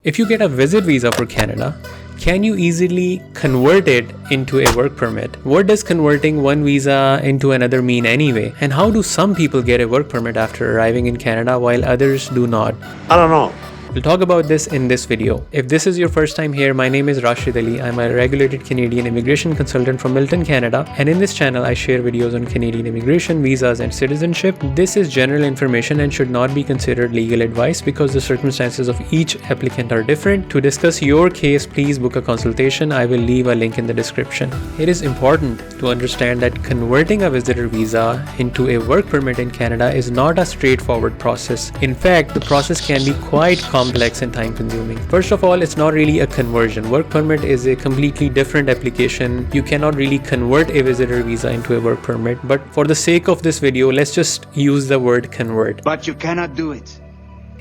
If you get a visit visa for Canada, can you easily convert it into a work permit? What does converting one visa into another mean anyway? And how do some people get a work permit after arriving in Canada while others do not? I don't know. We'll talk about this in this video. If this is your first time here, my name is Rashid Ali. I'm a regulated Canadian immigration consultant from Milton, Canada. And in this channel, I share videos on Canadian immigration, visas, and citizenship. This is general information and should not be considered legal advice because the circumstances of each applicant are different. To discuss your case, please book a consultation. I will leave a link in the description. It is important to understand that converting a visitor visa into a work permit in Canada is not a straightforward process. In fact, the process can be quite complex and time consuming. First of all, it's not really a conversion. Work permit is a completely different application. You cannot really convert a visitor visa into a work permit, but for the sake of this video, let's just use the word convert. But you cannot do it.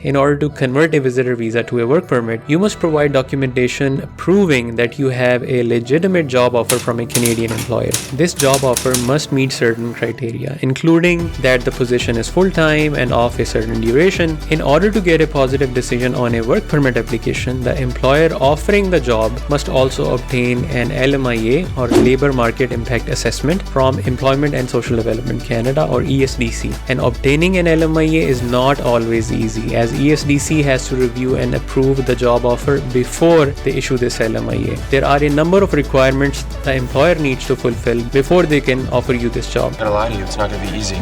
In order to convert a visitor visa to a work permit, you must provide documentation proving that you have a legitimate job offer from a Canadian employer. This job offer must meet certain criteria, including that the position is full-time and of a certain duration. In order to get a positive decision on a work permit application, the employer offering the job must also obtain an LMIA or Labour Market Impact Assessment from Employment and Social Development Canada or ESDC. And obtaining an LMIA is not always easy, as ESDC has to review and approve the job offer before they issue this LMIA. There are a number of requirements the employer needs to fulfill before they can offer you this job. I'm gonna lie to you, it's not gonna be easy.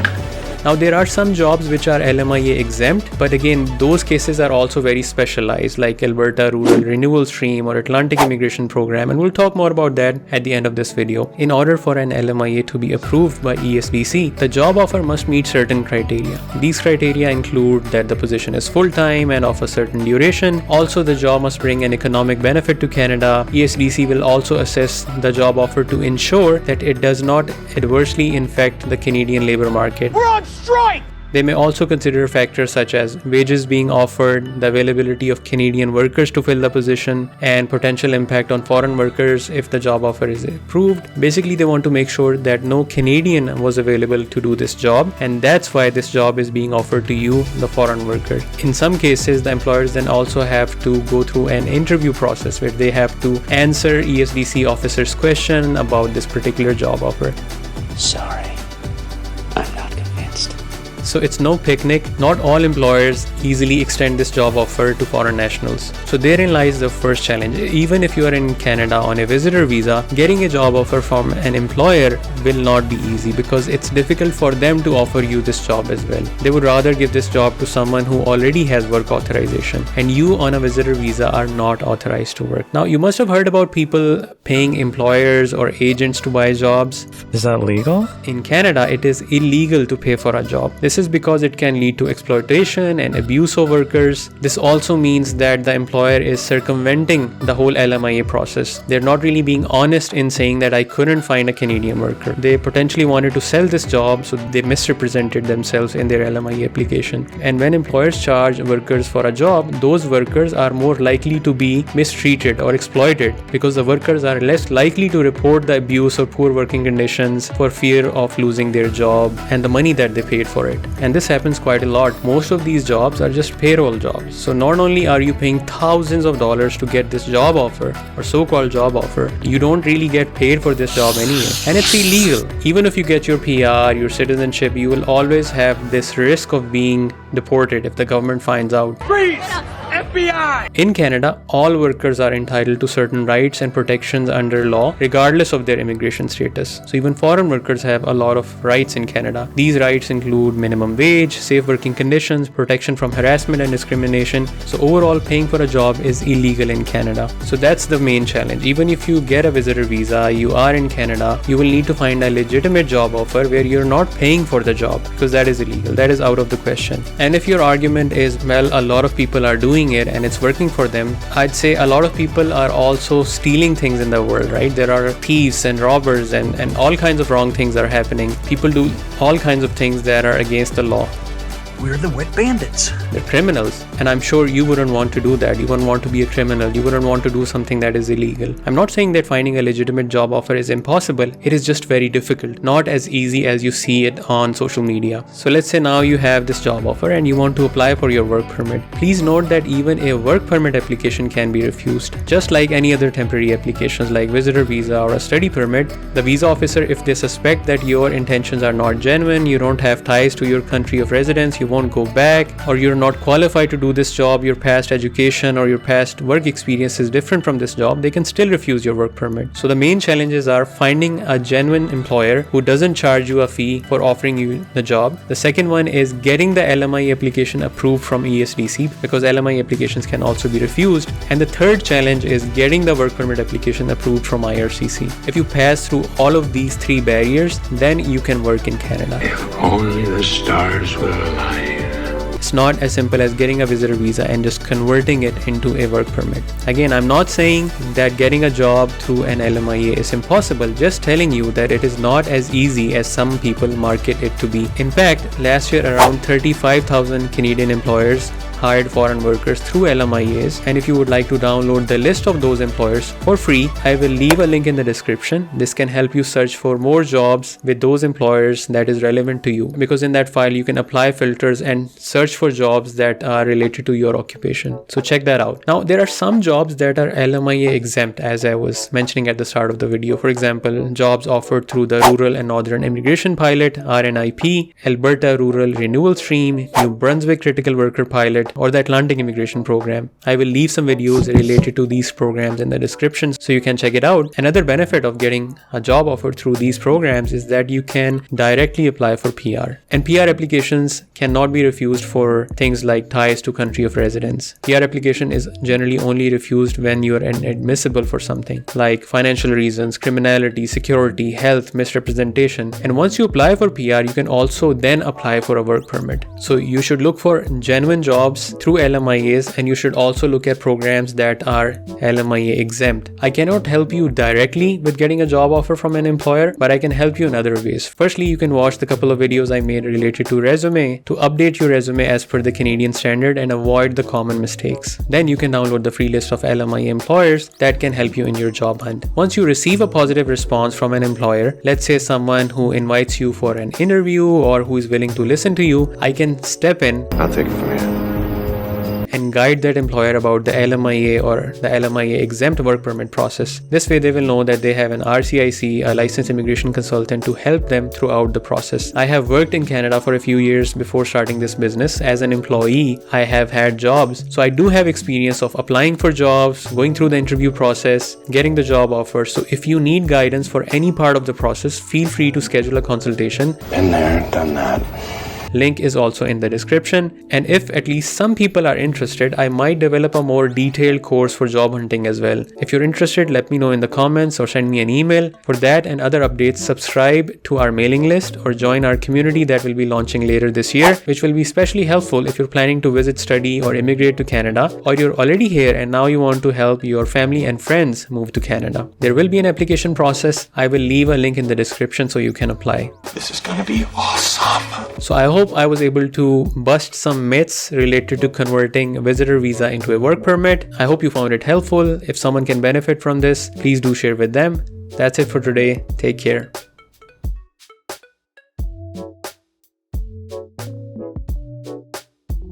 Now, there are some jobs which are LMIA exempt, but again, those cases are also very specialized, like Alberta Rural Renewal Stream or Atlantic Immigration Program, and we'll talk more about that at the end of this video. In order for an LMIA to be approved by ESDC, the job offer must meet certain criteria. These criteria include that the position is full-time and of a certain duration. Also, the job must bring an economic benefit to Canada. ESDC will also assess the job offer to ensure that it does not adversely affect the Canadian labor market. We're on strike! They may also consider factors such as wages being offered, the availability of Canadian workers to fill the position, and potential impact on foreign workers if the job offer is approved. Basically, they want to make sure that no Canadian was available to do this job, and that's why this job is being offered to you, the foreign worker. In some cases, the employers then also have to go through an interview process where they have to answer ESDC officers' question about this particular job offer. Sorry, I'm not convinced. So it's no picnic. Not all employers easily extend this job offer to foreign nationals. So therein lies the first challenge. Even if you are in Canada on a visitor visa, getting a job offer from an employer will not be easy because it's difficult for them to offer you this job as well. They would rather give this job to someone who already has work authorization, and you on a visitor visa are not authorized to work. Now, you must have heard about people paying employers or agents to buy jobs. Is that legal? In Canada, it is illegal to pay for a job. This is because it can lead to exploitation and abuse of workers. This also means that the employer is circumventing the whole LMIA process. They're not really being honest in saying that I couldn't find a Canadian worker. They potentially wanted to sell this job, so they misrepresented themselves in their LMIA application. And when employers charge workers for a job, those workers are more likely to be mistreated or exploited because the workers are less likely to report the abuse or poor working conditions for fear of losing their job and the money that they paid for it. And this happens quite a lot. Most of these jobs are just payroll jobs. So not only are you paying thousands of dollars to get this job offer or so-called job offer, you don't really get paid for this job anyway. And it's illegal. Even if you get your PR, your citizenship, you will always have this risk of being deported if the government finds out. Freeze! FBI! In Canada, all workers are entitled to certain rights and protections under law, regardless of their immigration status. So even foreign workers have a lot of rights in Canada. These rights include minimum wage, safe working conditions, protection from harassment and discrimination. So overall, paying for a job is illegal in Canada. So that's the main challenge. Even if you get a visitor visa, you are in Canada, you will need to find a legitimate job offer where you're not paying for the job, because that is illegal. That is out of the question. And if your argument is, well, a lot of people are doing it and it's working for them, I'd say a lot of people are also stealing things in the world, right? There are thieves and robbers and all kinds of wrong things are happening. People do all kinds of things that are against the law. We're the wet bandits. They're criminals. And I'm sure you wouldn't want to do that. You wouldn't want to be a criminal. You wouldn't want to do something that is illegal. I'm not saying that finding a legitimate job offer is impossible. It is just very difficult. Not as easy as you see it on social media. So let's say now you have this job offer and you want to apply for your work permit. Please note that even a work permit application can be refused. Just like any other temporary applications like visitor visa or a study permit, the visa officer, if they suspect that your intentions are not genuine, you don't have ties to your country of residence, you won't go back, or you're not qualified to do this job, your past education or your past work experience is different from this job, they can still refuse your work permit. So the main challenges are finding a genuine employer who doesn't charge you a fee for offering you the job. The second one is getting the LMI application approved from ESDC, because LMI applications can also be refused. And the third challenge is getting the work permit application approved from IRCC. If you pass through all of these three barriers, then you can work in Canada. If only the stars were aligned. It's not as simple as getting a visitor visa and just converting it into a work permit. Again, I'm not saying that getting a job through an LMIA is impossible, just telling you that it is not as easy as some people market it to be. In fact, last year around 35,000 Canadian employers hired foreign workers through LMIAs, and if you would like to download the list of those employers for free, I will leave a link in the description. This can help you search for more jobs with those employers that is relevant to you, because in that file you can apply filters and search for jobs that are related to your occupation. So check that out. Now there are some jobs that are LMIA exempt, as I was mentioning at the start of the video. For example, jobs offered through the Rural and Northern Immigration Pilot, RNIP, Alberta Rural Renewal Stream, New Brunswick Critical Worker Pilot, or the Atlantic Immigration Program. I will leave some videos related to these programs in the description so you can check it out. Another benefit of getting a job offer through these programs is that you can directly apply for PR. And PR applications cannot be refused for things like ties to country of residence. PR application is generally only refused when you are inadmissible for something like financial reasons, criminality, security, health, misrepresentation. And once you apply for PR, you can also then apply for a work permit. So you should look for genuine jobs through LMIAs, and you should also look at programs that are LMIA exempt. I cannot help you directly with getting a job offer from an employer, but I can help you in other ways. Firstly, you can watch the couple of videos I made related to resume to update your resume as per the Canadian standard and avoid the common mistakes. Then you can download the free list of LMIA employers that can help you in your job hunt. Once you receive a positive response from an employer, let's say someone who invites you for an interview or who is willing to listen to you, I can step in. I'll take it from here. And guide that employer about the LMIA or the LMIA exempt work permit process. This way they will know that they have an RCIC, a licensed immigration consultant, to help them throughout the process. I have worked in Canada for a few years before starting this business. As an employee, I have had jobs. So I do have experience of applying for jobs, going through the interview process, getting the job offer. So if you need guidance for any part of the process, feel free to schedule a consultation. Been there, done that. Link is also in the description. And if at least some people are interested, I might develop a more detailed course for job hunting as well. If you're interested, let me know in the comments or send me an email. For that and other updates, subscribe to our mailing list or join our community that will be launching later this year, which will be especially helpful if you're planning to visit, study, or immigrate to Canada, or you're already here and now you want to help your family and friends move to Canada. There will be an application process. I will leave a link in the description so you can apply. This is gonna be awesome. So I hope I was able to bust some myths related to converting a visitor visa into a work permit. I hope you found it helpful. If someone can benefit from this, please do share with them. That's it for today. Take care.